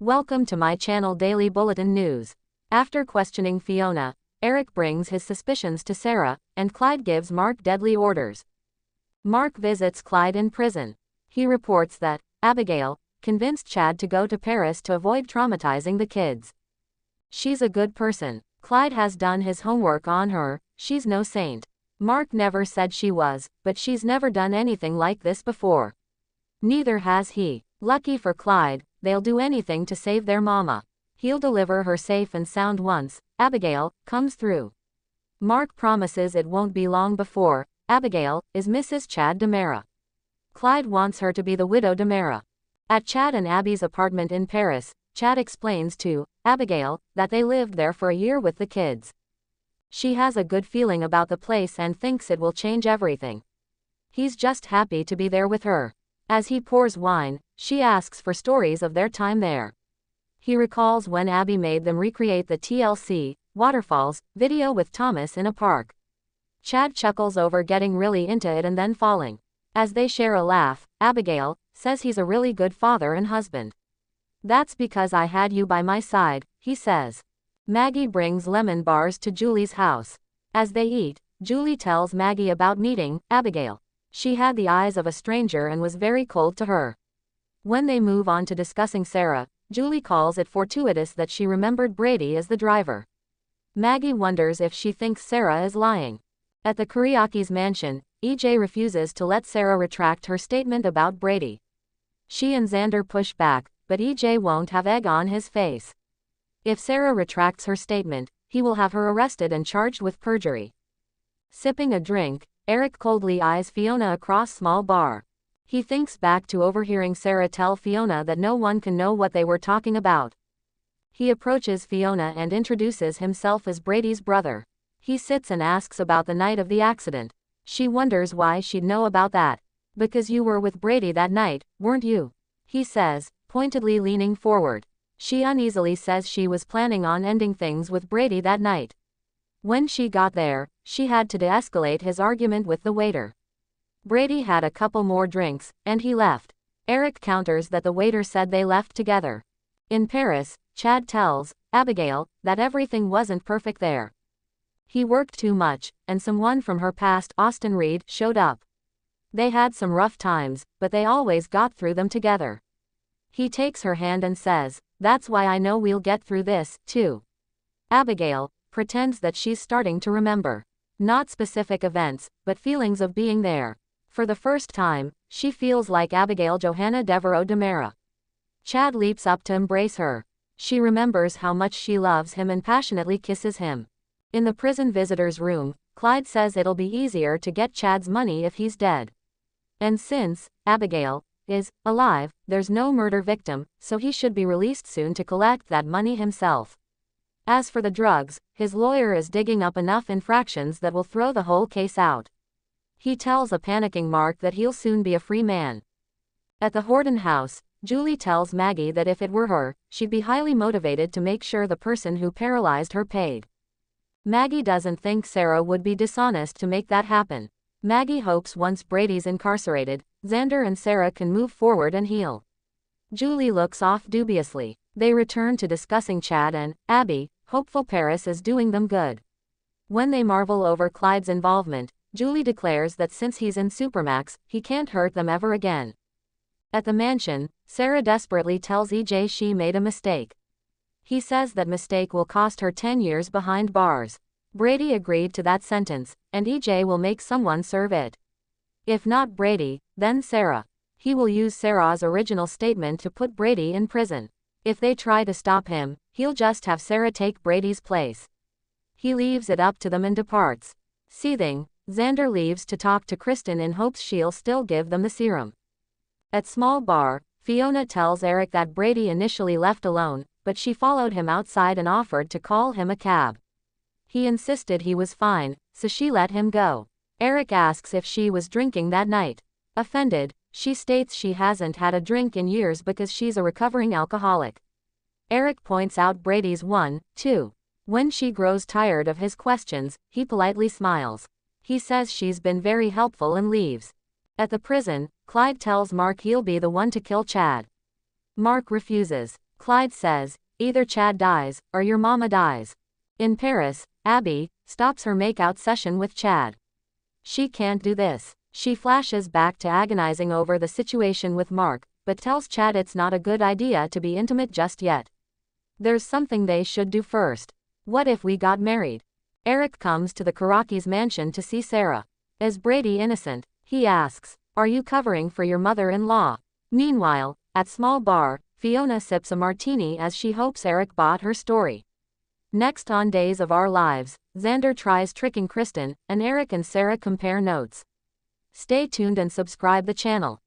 Welcome to my channel Daily Bulletin News. After questioning Fiona, Eric brings his suspicions to Sarah, and Clyde gives Mark deadly orders. Mark visits Clyde in prison. He reports that Abigail convinced Chad to go to Paris to avoid traumatizing the kids. She's a good person. Clyde has done his homework on her, she's no saint. Mark never said she was, but she's never done anything like this before. Neither has he. Lucky for Clyde, they'll do anything to save their mama. He'll deliver her safe and sound once Abigail comes through. Mark promises it won't be long before Abigail is Mrs. Chad DeMera. Clyde wants her to be the widow DeMera. At Chad and Abby's apartment in Paris, Chad explains to Abigail that they lived there for a year with the kids. She has a good feeling about the place and thinks it will change everything. He's just happy to be there with her. As he pours wine, she asks for stories of their time there. He recalls when Abby made them recreate the TLC waterfalls video with Thomas in a park. Chad chuckles over getting really into it and then falling. As they share a laugh, Abigail says he's a really good father and husband. That's because I had you by my side, he says. Maggie brings lemon bars to Julie's house. As they eat, Julie tells Maggie about meeting Abigail. She had the eyes of a stranger and was very cold to her. When they move on to discussing Sarah, Julie calls it fortuitous that she remembered Brady as the driver. Maggie wonders if she thinks Sarah is lying. At the Kuriaki's mansion, EJ refuses to let Sarah retract her statement about Brady. She and Xander push back, but EJ won't have egg on his face. If Sarah retracts her statement, he will have her arrested and charged with perjury. Sipping a drink, Eric coldly eyes Fiona across small bar. He thinks back to overhearing Sarah tell Fiona that no one can know what they were talking about. He approaches Fiona and introduces himself as Brady's brother. He sits and asks about the night of the accident. She wonders why she'd know about that. Because you were with Brady that night, weren't you? He says, pointedly leaning forward. She uneasily says she was planning on ending things with Brady that night. When she got there, she had to de-escalate his argument with the waiter. Brady had a couple more drinks, and he left. Eric counters that the waiter said they left together. In Paris, Chad tells Abigail that everything wasn't perfect there. He worked too much, and someone from her past, Austin Reed, showed up. They had some rough times, but they always got through them together. He takes her hand and says, "That's why I know we'll get through this, too." Abigail pretends that she's starting to remember. Not specific events, but feelings of being there. For the first time, she feels like Abigail Johanna Devereaux DeMera. Chad leaps up to embrace her. She remembers how much she loves him and passionately kisses him. In the prison visitor's room, Clyde says it'll be easier to get Chad's money if he's dead. And since Abigail is alive, there's no murder victim, so he should be released soon to collect that money himself. As for the drugs, his lawyer is digging up enough infractions that will throw the whole case out. He tells a panicking Mark that he'll soon be a free man. At the Horton house, Julie tells Maggie that if it were her, she'd be highly motivated to make sure the person who paralyzed her paid. Maggie doesn't think Sarah would be dishonest to make that happen. Maggie hopes once Brady's incarcerated, Xander and Sarah can move forward and heal. Julie looks off dubiously. They return to discussing Chad and Abby, hopeful Paris is doing them good. When they marvel over Clyde's involvement, Julie declares that since he's in Supermax, he can't hurt them ever again. At the mansion, Sarah desperately tells EJ she made a mistake. He says that mistake will cost her 10 years behind bars. Brady agreed to that sentence, and EJ will make someone serve it. If not Brady, then Sarah. He will use Sarah's original statement to put Brady in prison. If they try to stop him, he'll just have Sarah take Brady's place. He leaves it up to them and departs. Seething, Xander leaves to talk to Kristen in hopes she'll still give them the serum. At small bar, Fiona tells Eric that Brady initially left alone, but she followed him outside and offered to call him a cab. He insisted he was fine, so she let him go. Eric asks if she was drinking that night. Offended, she states she hasn't had a drink in years because she's a recovering alcoholic. Eric points out Brady's one, too. When she grows tired of his questions, he politely smiles. He says she's been very helpful and leaves. At the prison, Clyde tells Mark he'll be the one to kill Chad. Mark refuses. Clyde says, either Chad dies, or your mama dies. In Paris, Abby stops her makeout session with Chad. She can't do this. She flashes back to agonizing over the situation with Mark, but tells Chad it's not a good idea to be intimate just yet. There's something they should do first. What if we got married? Eric comes to the Karakis mansion to see Sarah. Is Brady innocent? He asks. Are you covering for your mother-in-law? Meanwhile, at small bar, Fiona sips a martini as she hopes Eric bought her story. Next on Days of Our Lives, Xander tries tricking Kristen, and Eric and Sarah compare notes. Stay tuned and subscribe the channel.